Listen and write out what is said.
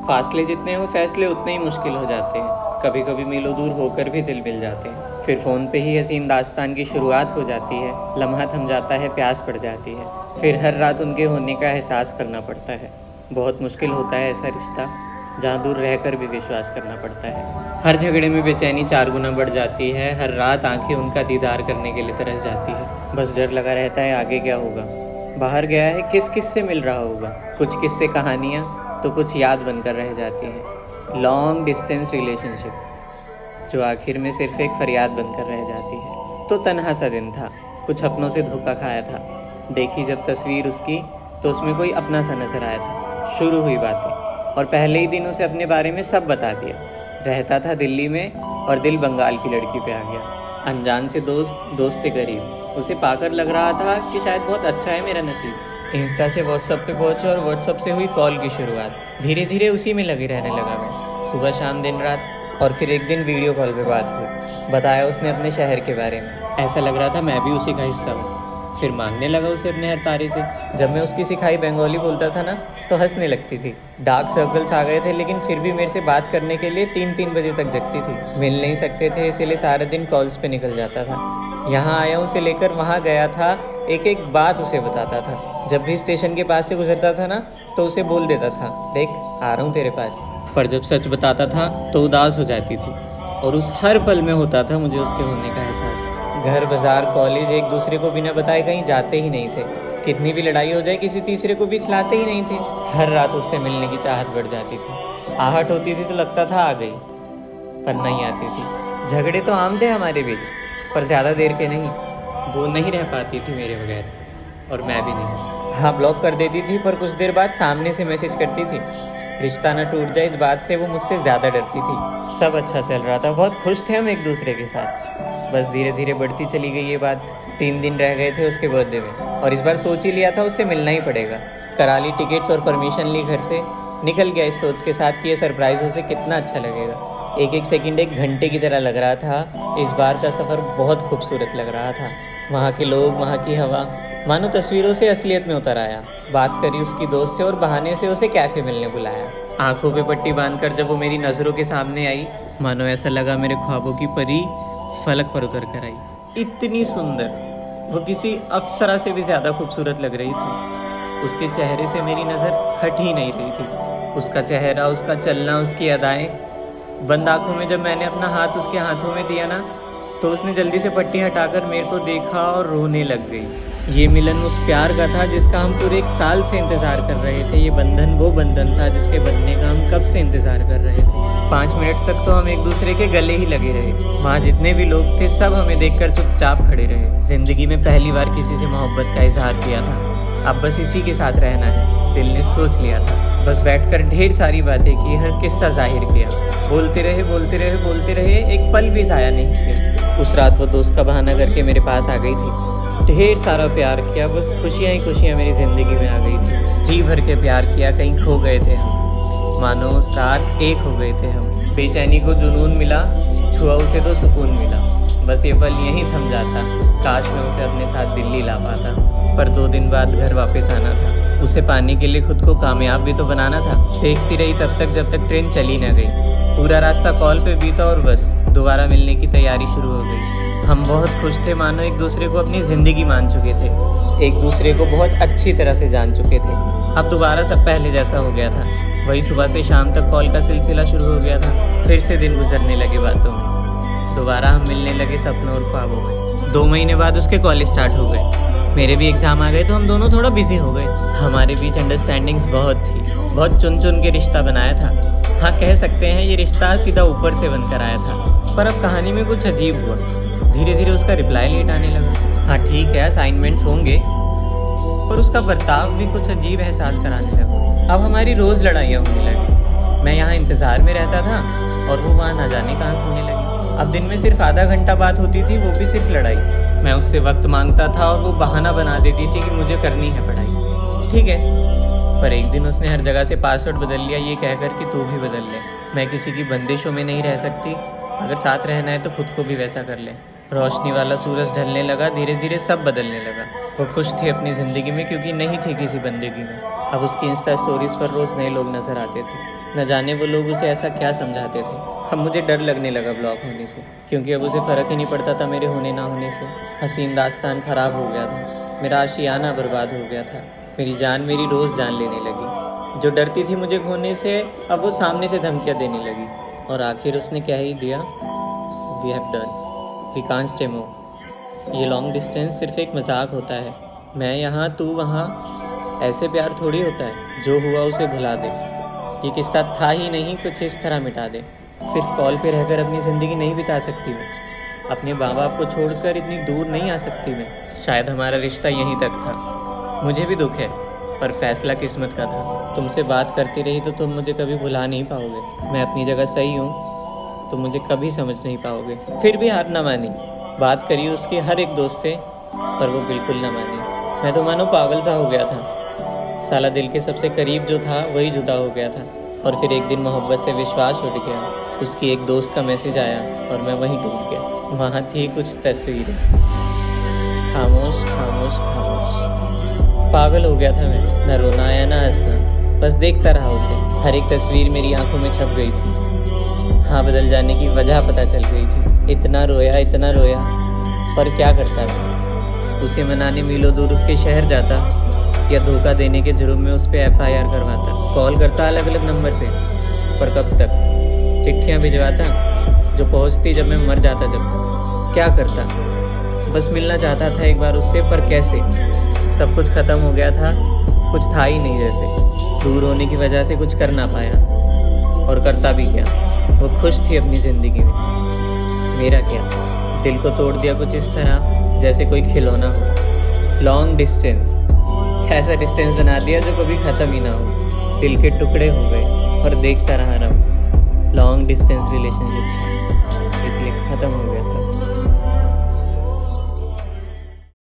फासले जितने हो फैसले उतने ही मुश्किल हो जाते हैं। कभी कभी मीलों दूर होकर भी दिल मिल जाते हैं। फिर फ़ोन पे ही हसीन दास्तान की शुरुआत हो जाती है। लम्हा थम जाता है, प्यास पड़ जाती है। फिर हर रात उनके होने का एहसास करना पड़ता है। बहुत मुश्किल होता है ऐसा रिश्ता जहाँ दूर रहकर भी विश्वास करना पड़ता है। हर झगड़े में बेचैनी 4 गुना बढ़ जाती है। हर रात आंखें उनका दीदार करने के लिए तरस जाती है। बस डर लगा रहता है आगे क्या होगा। बाहर गया है, किस किस से मिल रहा होगा। कुछ किस्से कहानियाँ तो कुछ याद बनकर रह जाती हैं। लॉन्ग डिस्टेंस रिलेशनशिप जो आखिर में सिर्फ एक फरियाद बनकर रह जाती है। तो तन्हा सा दिन था, कुछ अपनों से धोखा खाया था। देखी जब तस्वीर उसकी तो उसमें कोई अपना सा नजर आया था। शुरू हुई बातें और पहले ही दिन उसे अपने बारे में सब बता दिया। रहता था दिल्ली में और दिल बंगाल की लड़की पे आ गया। अनजान से दोस्त, दोस्त से करीब। उसे पाकर लग रहा था कि शायद बहुत अच्छा है मेरा नसीब। इंस्टा से व्हाट्सएप पे पहुंचे और व्हाट्सएप से हुई कॉल की शुरुआत। धीरे धीरे उसी में लगी रहने लगा मैं, सुबह शाम दिन रात। और फिर एक दिन वीडियो कॉल पे बात हुई। बताया उसने अपने शहर के बारे में। ऐसा लग रहा था मैं भी उसी का हिस्सा हूँ। फिर मांगने लगा उसे अपने हर तारे से। जब मैं उसकी सिखाई बंगाली बोलता था ना तो हंसने लगती थी। डार्क सर्कल्स आ गए थे, लेकिन फिर भी मेरे से बात करने के लिए 3-3 बजे तक जगती थी। मिल नहीं सकते थे इसलिए सारा दिन कॉल्स पे निकल जाता था। यहाँ आया उसे लेकर वहाँ गया था, एक एक बात उसे बताता था। जब भी स्टेशन के पास से गुजरता था ना तो उसे बोल देता था, देख आ रहा हूँ तेरे पास। पर जब सच बताता था तो उदास हो जाती थी। और उस हर पल में होता था मुझे उसके होने का एहसास। घर बाजार कॉलेज एक दूसरे को बिना बताए कहीं जाते ही नहीं थे। कितनी भी लड़ाई हो जाए किसी तीसरे को बीच लाते ही नहीं थे। हर रात उससे मिलने की चाहत बढ़ जाती थी। आहट होती थी तो लगता था आ गई, पर नहीं आती थी। झगड़े तो आम थे हमारे बीच, पर ज़्यादा देर के नहीं। वो नहीं रह पाती थी मेरे बगैर और मैं भी नहीं। हाँ, ब्लॉक कर देती थी, पर कुछ देर बाद सामने से मैसेज करती थी। रिश्ता न टूट जाए इस बात से वो मुझसे ज़्यादा डरती थी। सब अच्छा चल रहा था, बहुत खुश थे हम एक दूसरे के साथ। बस धीरे धीरे बढ़ती चली गई ये बात। 3 दिन रह गए थे उसके बर्थडे में और इस बार सोच ही लिया था उससे मिलना ही पड़ेगा। करा ली टिकट्स और परमिशन ली घर से। निकल गया इस सोच के साथ कि ये सरप्राइज उसे कितना अच्छा लगेगा। एक एक सेकंड एक घंटे की तरह लग रहा था। इस बार का सफ़र बहुत खूबसूरत लग रहा था। वहाँ के लोग, वहाँ की हवा, मानो तस्वीरों से असलियत में उतर आया। बात करी उसकी दोस्त से और बहाने से उसे कैफ़े मिलने बुलाया। आंखों पे पट्टी बांधकर जब वो मेरी नज़रों के सामने आई, मानो ऐसा लगा मेरे ख्वाबों की परी फलक पर उतर कर आई। इतनी सुंदर, वो किसी अप्सरा से भी ज़्यादा खूबसूरत लग रही थी। उसके चेहरे से मेरी नज़र हट ही नहीं रही थी। उसका चेहरा, उसका चलना, उसकी अदाएं। बंद आंखों में जब मैंने अपना हाथ उसके हाथों में दिया ना तो उसने जल्दी से पट्टी हटाकर मेरे को देखा और रोने लग गई। ये मिलन उस प्यार का था जिसका हम पूरे 1 साल से इंतज़ार कर रहे थे। ये बंधन वो बंधन था जिसके बनने का हम कब से इंतज़ार कर रहे थे। 5 मिनट तक तो हम एक दूसरे के गले ही लगे रहे। वहाँ जितने भी लोग थे सब हमें देखकर चुपचाप खड़े रहे। जिंदगी में पहली बार किसी से मोहब्बत का इजहार किया था। अब बस इसी के साथ रहना है, दिल ने सोच लिया था। बस बैठकर ढेर सारी बातें की, हर किस्सा जाहिर किया। बोलते रहे बोलते रहे बोलते रहे, एक पल भी ज़ाया नहीं किया। उस रात वो दोस्त का बहाना करके मेरे पास आ गई थी। ढेर सारा प्यार किया, बस खुशियाँ ही खुशियाँ मेरी ज़िंदगी में आ गई थी। जी भर के प्यार किया, कहीं खो गए थे हम। मानो उस रात एक हो गए थे हम। बेचैनी को जुनून मिला, छुआ उसे तो सुकून मिला। बस ये पल यहीं थम जाता, काश मैं उसे अपने साथ दिल्ली ला पाता। पर 2 दिन बाद घर वापस आना था। उसे पाने के लिए खुद को कामयाब भी तो बनाना था। देखती रही तब तक जब तक ट्रेन चली ना गई। पूरा रास्ता कॉल पे बीता और बस दोबारा मिलने की तैयारी शुरू हो गई। हम बहुत खुश थे, मानो एक दूसरे को अपनी ज़िंदगी मान चुके थे। एक दूसरे को बहुत अच्छी तरह से जान चुके थे। अब दोबारा सब पहले जैसा हो गया था। वही सुबह से शाम तक कॉल का सिलसिला शुरू हो गया था। फिर से दिन गुजरने लगे बातों में। दोबारा हम मिलने लगे सपनों और ख्वाबों में। 2 महीने बाद उसके कॉलेज स्टार्ट हो गए। मेरे भी एग्ज़ाम आ गए तो हम दोनों थोड़ा बिजी हो गए। हमारे बीच अंडरस्टैंडिंग्स बहुत थी। बहुत चुन चुन के रिश्ता बनाया था। हाँ, कह सकते हैं ये रिश्ता सीधा ऊपर से बनकर आया था। पर अब कहानी में कुछ अजीब हुआ। धीरे धीरे उसका रिप्लाई लेट आने लगा। हाँ ठीक है, असाइनमेंट्स होंगे, पर उसका बर्ताव भी कुछ अजीब एहसास कराने लगा। अब हमारी रोज़ लड़ाइयाँ होने लगी। मैं यहाँ इंतज़ार में रहता था और वो वहाँ ना जाने कहाँ खोने लगी। अब दिन में सिर्फ आधा घंटा बात होती थी, वो भी सिर्फ लड़ाई। मैं उससे वक्त मांगता था और वो बहाना बना देती थी कि मुझे करनी है पढ़ाई। ठीक है, पर एक दिन उसने हर जगह से पासवर्ड बदल लिया, ये कहकर कि तू भी बदल ले। मैं किसी की बंदिशों में नहीं रह सकती। अगर साथ रहना है तो खुद को भी वैसा कर ले। रोशनी वाला सूरज ढलने लगा। धीरे धीरे सब बदलने लगा। वो खुश थी अपनी ज़िंदगी में क्योंकि नहीं थी किसी बंदगी में। अब उसकी इंस्टा स्टोरीज़ पर रोज़ नए लोग नज़र आते थे। न जाने वो लोग उसे ऐसा क्या समझाते थे। अब मुझे डर लगने लगा ब्लॉक होने से, क्योंकि अब उसे फ़र्क ही नहीं पड़ता था मेरे होने ना होने से। हसीन दास्तान ख़राब हो गया था, मेरा आशियाना बर्बाद हो गया था, मेरी जान मेरी रोज़ जान लेने लगी। जो डरती थी मुझे खोने से, अब वो सामने से धमकियाँ देने लगी। और आखिर उसने क्या ही दिया, we have done, we can't stay more. ये लॉन्ग डिस्टेंस सिर्फ एक मजाक होता है, मैं यहाँ तू वहाँ, ऐसे प्यार थोड़ी होता है। जो हुआ उसे भुला दे, ये किस्सा था ही नहीं, कुछ इस तरह मिटा दे। सिर्फ कॉल पे रहकर अपनी ज़िंदगी नहीं बिता सकती मैं, अपने माँ बाप को छोड़कर इतनी दूर नहीं आ सकती मैं। शायद हमारा रिश्ता यहीं तक था, मुझे भी दुख है, पर फैसला किस्मत का था। तुमसे बात करती रही तो तुम मुझे कभी भुला नहीं पाओगे। मैं अपनी जगह सही हूँ, तुम मुझे कभी समझ नहीं पाओगे। फिर भी हार ना मानी, बात करी उसके हर एक दोस्त से, पर वो बिल्कुल ना मानी। मैं तो मानो पागल सा हो गया था, साला दिल के सबसे करीब जो था वही जुदा हो गया था। और फिर एक दिन मोहब्बत से विश्वास उठ गया, उसकी एक दोस्त का मैसेज आया और मैं वहीं टूट गया। वहाँ थी कुछ तस्वीरें, खामोश खामोश खामोश। पागल हो गया था मैं, न रोना आया ना हंसना, बस देखता रहा उसे। हर एक तस्वीर मेरी आंखों में छप गई थी, हाँ बदल जाने की वजह पता चल गई थी। इतना रोया, पर क्या करता मैं, उसे मनाने मीलों दूर उसके शहर जाता, या धोखा देने के जुर्म में उस पर FIR करवाता। कॉल करता अलग अलग नंबर से, पर कब तक। चिट्ठियाँ भिजवाता जो पहुँचती जब मैं मर जाता। जब तक क्या करता, बस मिलना चाहता था एक बार उससे, पर कैसे। सब कुछ ख़त्म हो गया था, कुछ था ही नहीं जैसे। दूर होने की वजह से कुछ कर ना पाया, और करता भी क्या। वो खुश थी अपनी ज़िंदगी में, मेरा क्या। दिल को तोड़ दिया कुछ इस तरह जैसे कोई खिलौना हो। लॉन्ग डिस्टेंस, ऐसा डिस्टेंस बना दिया जो कभी ख़त्म ही ना हो। दिल के टुकड़े हो गए और देखता रहा। लॉन्ग डिस्टेंस रिलेशनशिप था, इसलिए ख़त्म हो